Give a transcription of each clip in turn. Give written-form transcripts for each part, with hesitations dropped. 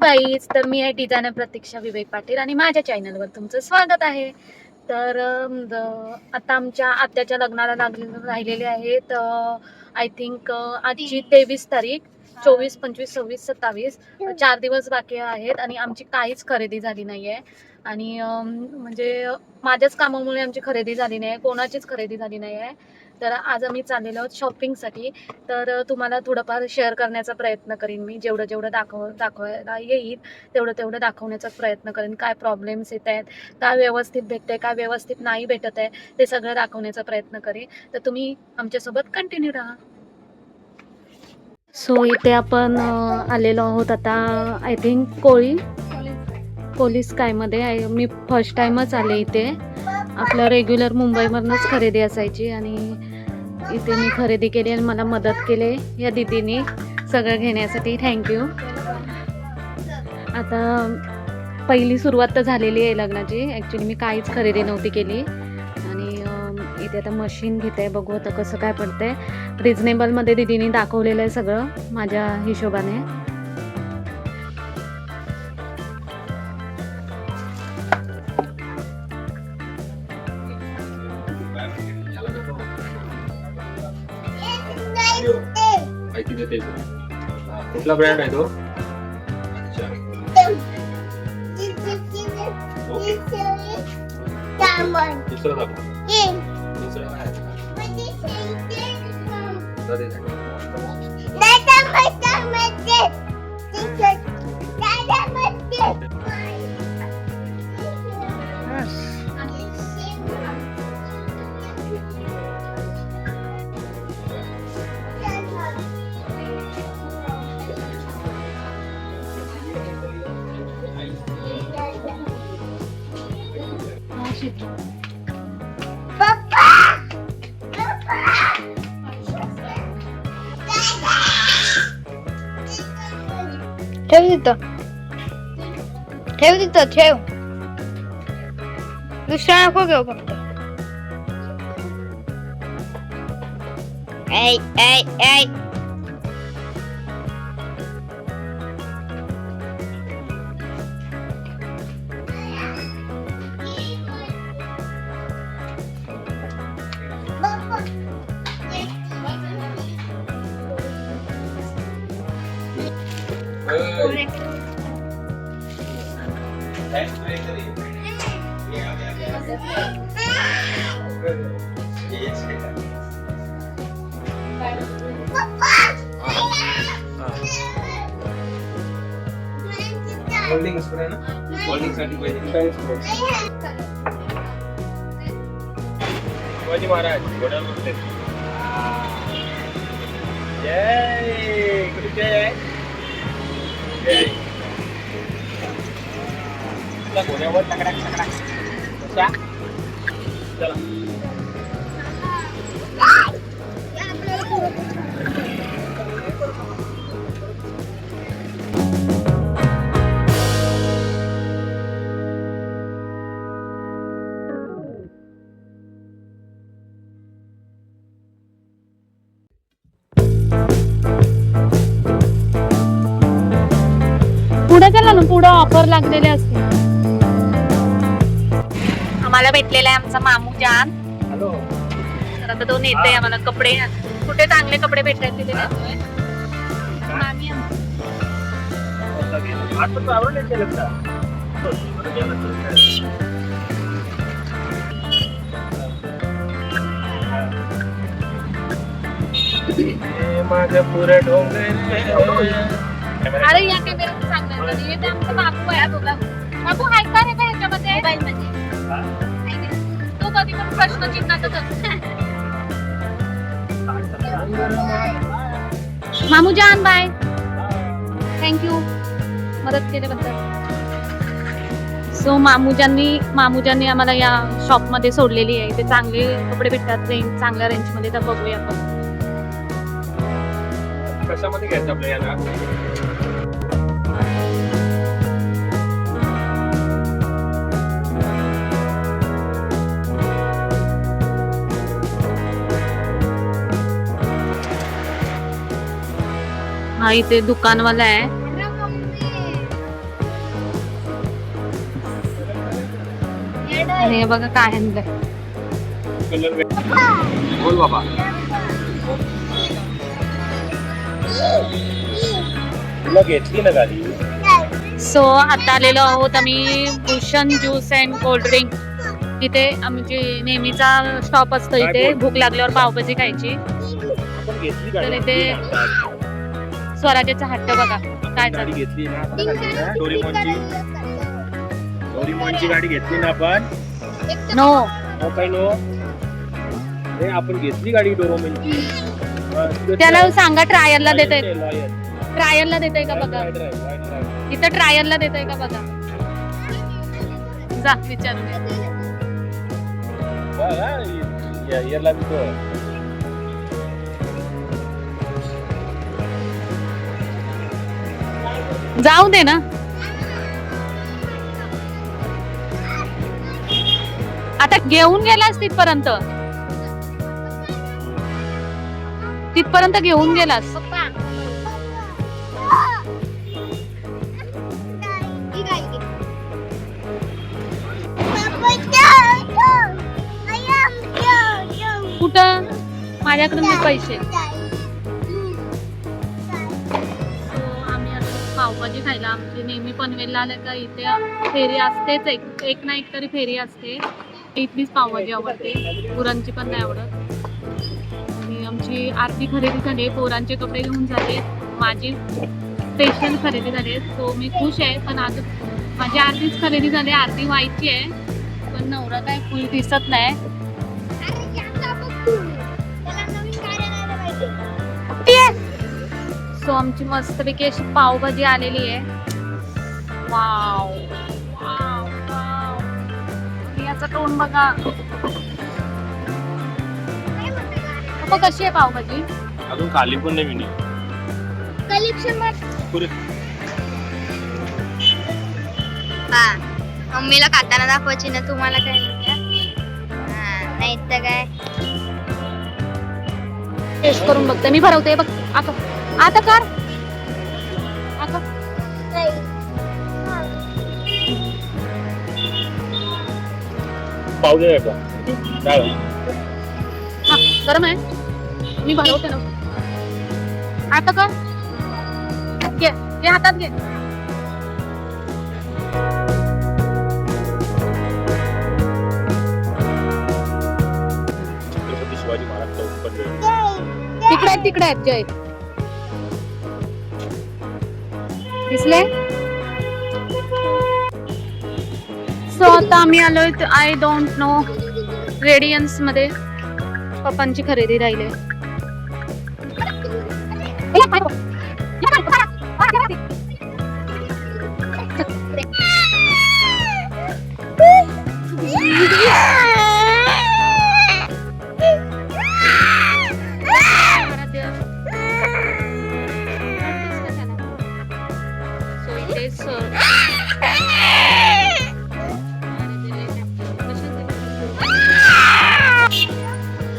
Guys, तर मी आहे designer प्रतीक्षा विवेक पाटील आणि माझ्या चॅनलवर तुमचं स्वागत आहे. तर आता आमच्या आत्याच्या लग्नाला राहिलेले आहेत. आय थिंक आजची 23 तारीख, 24, 25, 26, 27 4 दिवस बाकी आहेत आणि आमची काहीच खरेदी झाली नाही आहे. आणि म्हणजे माझ्याच कामामुळे आमची खरेदी झाली नाही आहे, कोणाचीच खरेदी झाली नाही आहे. तर आज आम्ही चाललेलो आहोत शॉपिंगसाठी. तर तुम्हाला थोडंफार शेअर करण्याचा प्रयत्न करीन मी, जेवढं जेवढं दाखवायला येईल तेवढं दाखवण्याचा प्रयत्न करेन. काय प्रॉब्लेम्स येत आहेत, काय व्यवस्थित भेटते, काय व्यवस्थित नाही भेटत आहे, ते सगळं दाखवण्याचा प्रयत्न करेन. तर तुम्ही आमच्यासोबत कंटिन्यू राहा. सो इथे आपण आलेलो आहोत आता, आय थिंक कोली स्कायमध्ये आहे. मी फर्स्ट टाईमच आले इथे. आपलं रेग्युलर मुंबईमधूनच खरेदी असायची आणि इथे मी खरेदी केली आणि मला मदत केली या दीदीने सगळं घेण्यासाठी. थँक्यू. आता पहिली सुरुवात तर झालेली आहे लग्नाची. ॲक्च्युली मी काहीच खरेदी नव्हती केली आणि इथे आता मशीन घेते. बघू आता कसं काय पडतंय. रिजनेबलमध्ये दीदीने दाखवलेलं आहे सगळं माझ्या हिशोबाने. कुठला ब्रँड आहे तो? दुसरा दाखव. दुसरा ठेव तिथं ठेव. दुसरा नको घेऊ फक्त. ऐ ऐ ऐ होल्डिंग स्प्रे ना? होल्डिंग साठी पाहिजे. शिवाजी महाराज घोड्यावर बसले. जय गुरु जय. जय. घोड्यावर टकडाक टकडाक. चला. पुढे चला ना, पुढं ऑफर लागलेले असते. आम्हाला भेटलेला आहे आमचा मामू जान. हॅलो. तर आता तो नेते आम्हाला कपडे. कुठे चांगले कपडे भेटतात तिथे नेतोय. मामी माझ्या पुऱ्या डोंगर. अरे या कॅमेरा सांगणार नाही. ते आमचा बाबू आहे. बाबू आहे का रे ह्याच्यामध्ये मोबाईलमध्ये? तो कधी पण प्रश्नचिन्हातच असतो. मामू जान बाय. थँक्यू मदत केल्याबद्दल. सो मामूजांनी आम्हाला या शॉपमध्ये सोडलेली आहे. इथे चांगले कपडे भेटतात चांगल्या रेंजमध्ये. तर बघूया आपण कशामध्ये घ्यायचं आपल्याला. हा इथे दुकानवाला आहे. आणि हे बघा काय आणलंय. कलर बोल बाबा. तुला घेतली ना गाडी. सो आता आलेलो आहोत आम्ही Bhushan juice and cold drink. इथे आमची नेहमीचा स्टॉप असतो इथे भूक लागल्यावर पावभाजी खायची. आपण घेतली तर गाडी. इथे स्वराज्याचा हट्ट बघा काय गाडी चालू. घेतली ना डोरीमॉनची गाडी घेतली ना आपण. नो हो काय नो. अरे आपण घेतली गाडी डोरेमॉनची. त्याला सांगा ट्रायलला देताय. ट्रायलला देताय का बघा. इथं ट्रायलला देताय का बघा. जा विचारून याला जाऊ दे ना. आता घेऊन गेलास तिथपर्यंत. तिथपर्यंत घेऊन गेलास. कुठं माझ्याकडे नाही पैसे. आम्ही आता पावभाजी खायला आमची नेहमी पनवेलला आलं का इथे फेरी असतेच. एक ना एक तरी फेरी असते. इथलीच पावभाजी आवडते. पुरणची पण नाही आवडत. आणि आमची आरती खरेदी झाली. पोरांचे कपडे घेऊन झाले. माझी स्पेशल खरेदी झाली. सो मी खुश आहे. पण आज माझी आरतीच खरेदी झाली. आरती व्हायची आहे पण नवरा काय फुल दिसत नाही. सो आमची मस्तपैकी अशी पावभाजी आलेली आहे. Wow wow wow. याचा टोन बघा. पप्पा कशी आहे पावभाजी. अजून खाली पण नाही मी. मम्मीला खाताना दाखवायची ना तुम्हाला काय नाही तर काय. टेस्ट करून बघते मी. भरवते बघ. आता आता कर. आता पाव दे का. हा गरम आहे. मी भरवते ना. आता कर. घे घे हातात घे. छत्रपती शिवाजी महाराज चौक पण तिकडे आहेत जय. दिसले. सो आता आम्ही आलोय आय डोंट नो रेडियन्स मध्ये. पप्पांची खरेदी राहिली.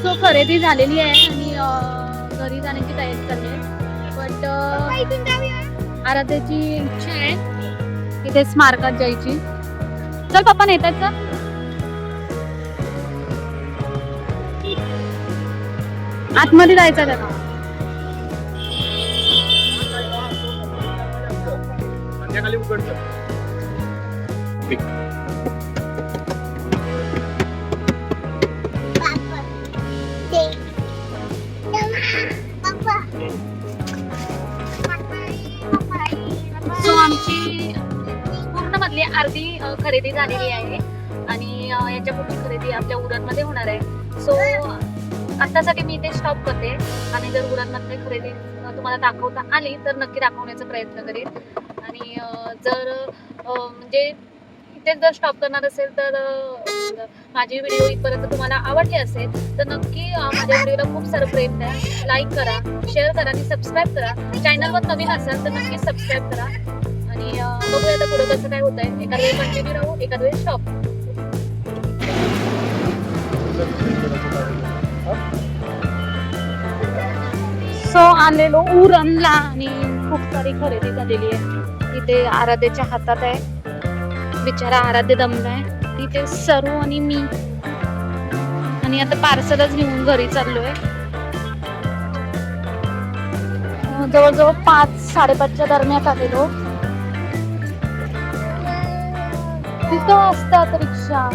सो खरेदी झालेली आहे आणि घरी जाण्याची तयारी चालली आहे. बट आराध्याची इच्छा आहे इथे स्मारकात जायची. चल पप्पा नेतात का. आतमध्ये जायचं का. संध्याकाळी उघडतं. सो आमची पूर्ण मधली अर्धी खरेदी झालेली आहे आणि याच्या पुढची खरेदी आपल्या उरणमध्ये होणार आहे. सो आतासाठी मी इथे स्टॉप करते आणि जर उरणमधली खरेदी तुम्हाला दाखवता आली तर नक्की दाखवण्याचा प्रयत्न करेन. आणि जर म्हणजे इथेच जर स्टॉप करणार असेल तर माझी व्हिडिओ इथपर्यंत तुम्हाला आवडली असेल तर नक्की माझ्या व्हिडिओला खूप सारं प्रेम द्या. लाईक करा, शेअर करा आणि सबस्क्राईब करा. चॅनलवर नवीन असाल तर नक्की सबस्क्राईब करा. आणि बघूया आता पुढं कसं काय होत आहे. एखाद वेळी कंटिन्यू राहू, एखाद वेळी स्टॉप. सो आलेलो उरणला आणि खूप सारी खरेदी झालेली आहे. इथे आराध्याच्या हातात आहे. बिचारा आराध्य दमलाय. इथे सरू आणि मी आणि आता पार्सलच घेऊन घरी चाललोय. जवळजवळ 5-5:30च्या दरम्यान आलेलो. तिथं असतात रिक्षा.